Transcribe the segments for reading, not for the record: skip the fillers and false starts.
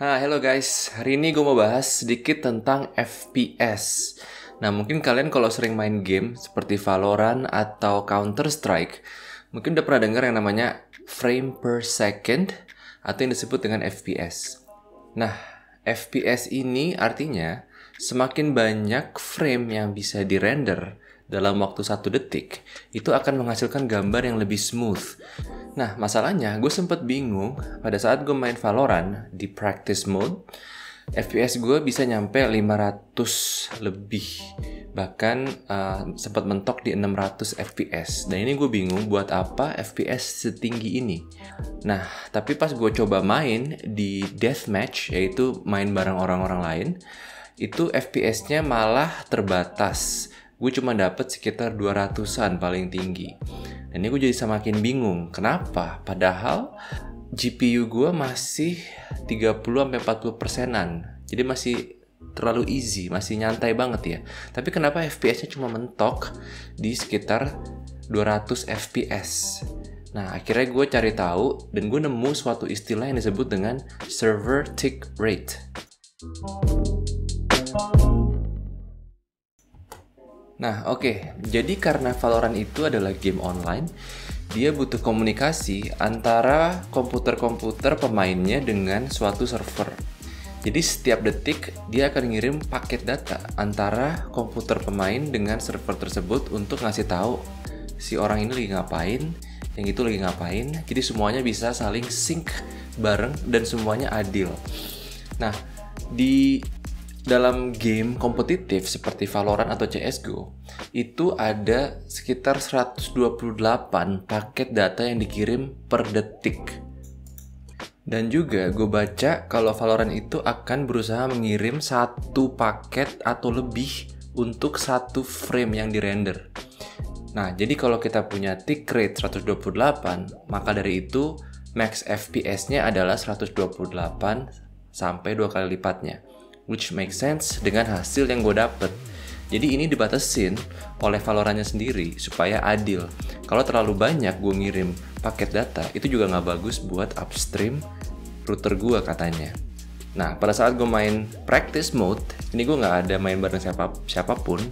Hello guys, hari ini gue mau bahas sedikit tentang FPS. Nah, mungkin kalian kalau sering main game seperti Valorant atau Counter-Strike, mungkin udah pernah dengar yang namanya frame per second atau yang disebut dengan FPS. Nah, FPS ini artinya semakin banyak frame yang bisa dirender dalam waktu 1 detik, itu akan menghasilkan gambar yang lebih smooth. Nah, masalahnya gue sempet bingung pada saat gue main Valorant di practice mode, FPS gue bisa nyampe 500 lebih, bahkan sempat mentok di 600 FPS. Dan ini gue bingung buat apa FPS setinggi ini. Nah, tapi pas gue coba main di deathmatch, yaitu main bareng orang-orang lain, itu FPS-nya malah terbatas. Gue cuma dapet sekitar 200-an paling tinggi. Dan ini gue jadi semakin bingung. Kenapa? Padahal GPU gue masih 30-40%an. Jadi masih terlalu easy, masih nyantai banget ya. Tapi kenapa FPS-nya cuma mentok di sekitar 200 FPS? Nah, akhirnya gue cari tahu dan gue nemu suatu istilah yang disebut dengan server tick rate. Nah, oke. Jadi karena Valorant itu adalah game online, dia butuh komunikasi antara komputer-komputer pemainnya dengan suatu server. Jadi setiap detik dia akan ngirim paket data antara komputer pemain dengan server tersebut untuk ngasih tahu si orang ini lagi ngapain, yang itu lagi ngapain. Jadi semuanya bisa saling sync bareng dan semuanya adil. Nah, di dalam game kompetitif seperti Valorant atau CSGO, itu ada sekitar 128 paket data yang dikirim per detik. Dan juga gue baca kalau Valorant itu akan berusaha mengirim 1 paket atau lebih untuk 1 frame yang dirender. Nah, jadi kalau kita punya tick rate 128, maka dari itu max FPS-nya adalah 128 sampai 2 kali lipatnya. Which makes sense dengan hasil yang gue dapet. Jadi ini dibatasin oleh Valorant-nya sendiri supaya adil. Kalau terlalu banyak gue ngirim paket data, itu juga nggak bagus buat upstream router gue katanya. Nah, pada saat gue main practice mode, ini gue nggak ada main bareng siapapun.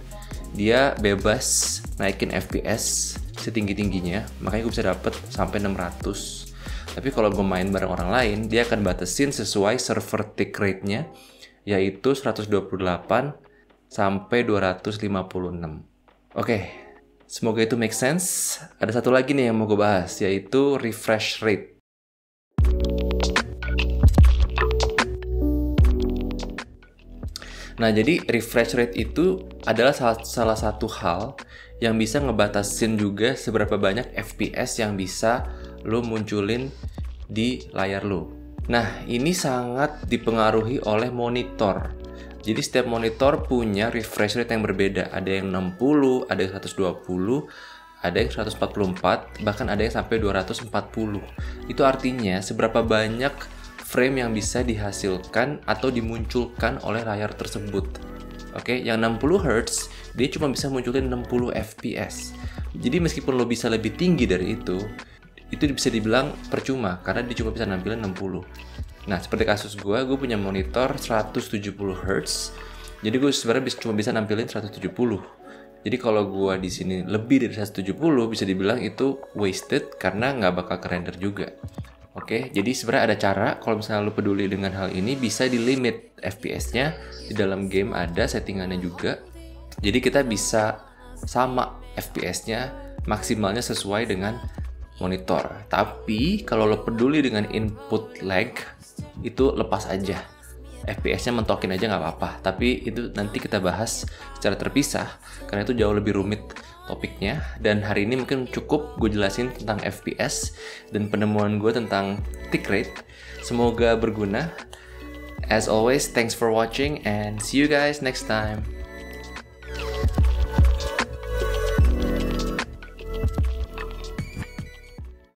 Dia bebas naikin FPS setinggi-tingginya, makanya gue bisa dapet sampai 600. Tapi kalau gue main bareng orang lain, dia akan batasin sesuai server tick rate-nya, yaitu 128 sampai 256. Oke, semoga itu make sense. Ada satu lagi nih yang mau gue bahas, yaitu refresh rate. Nah, jadi refresh rate itu adalah salah satu hal yang bisa ngebatasin juga seberapa banyak FPS yang bisa lo munculin di layar lo. Nah, ini sangat dipengaruhi oleh monitor. Jadi setiap monitor punya refresh rate yang berbeda. Ada yang 60, ada yang 120, ada yang 144, bahkan ada yang sampai 240. Itu artinya seberapa banyak frame yang bisa dihasilkan atau dimunculkan oleh layar tersebut. Oke, yang 60 Hz, dia cuma bisa munculin 60 FPS. Jadi meskipun lo bisa lebih tinggi dari itu bisa dibilang percuma karena dia cuma bisa nampilin 60. Nah, seperti kasus gue punya monitor 170 Hz. Jadi gue sebenarnya cuma bisa nampilin 170. Jadi kalau gue di sini lebih dari 170 bisa dibilang itu wasted karena nggak bakal kerender juga. Oke, jadi sebenarnya ada cara kalau misalnya lo peduli dengan hal ini bisa di limit FPS-nya. Di dalam game ada settingannya juga. Jadi kita bisa sama FPS-nya maksimalnya sesuai dengan monitor. Tapi kalau lo peduli dengan input lag, itu lepas aja. FPS-nya mentokin aja nggak apa-apa. Tapi itu nanti kita bahas secara terpisah karena itu jauh lebih rumit topiknya. Dan hari ini mungkin cukup gue jelasin tentang FPS dan penemuan gue tentang tick rate. Semoga berguna. As always, thanks for watching and see you guys next time.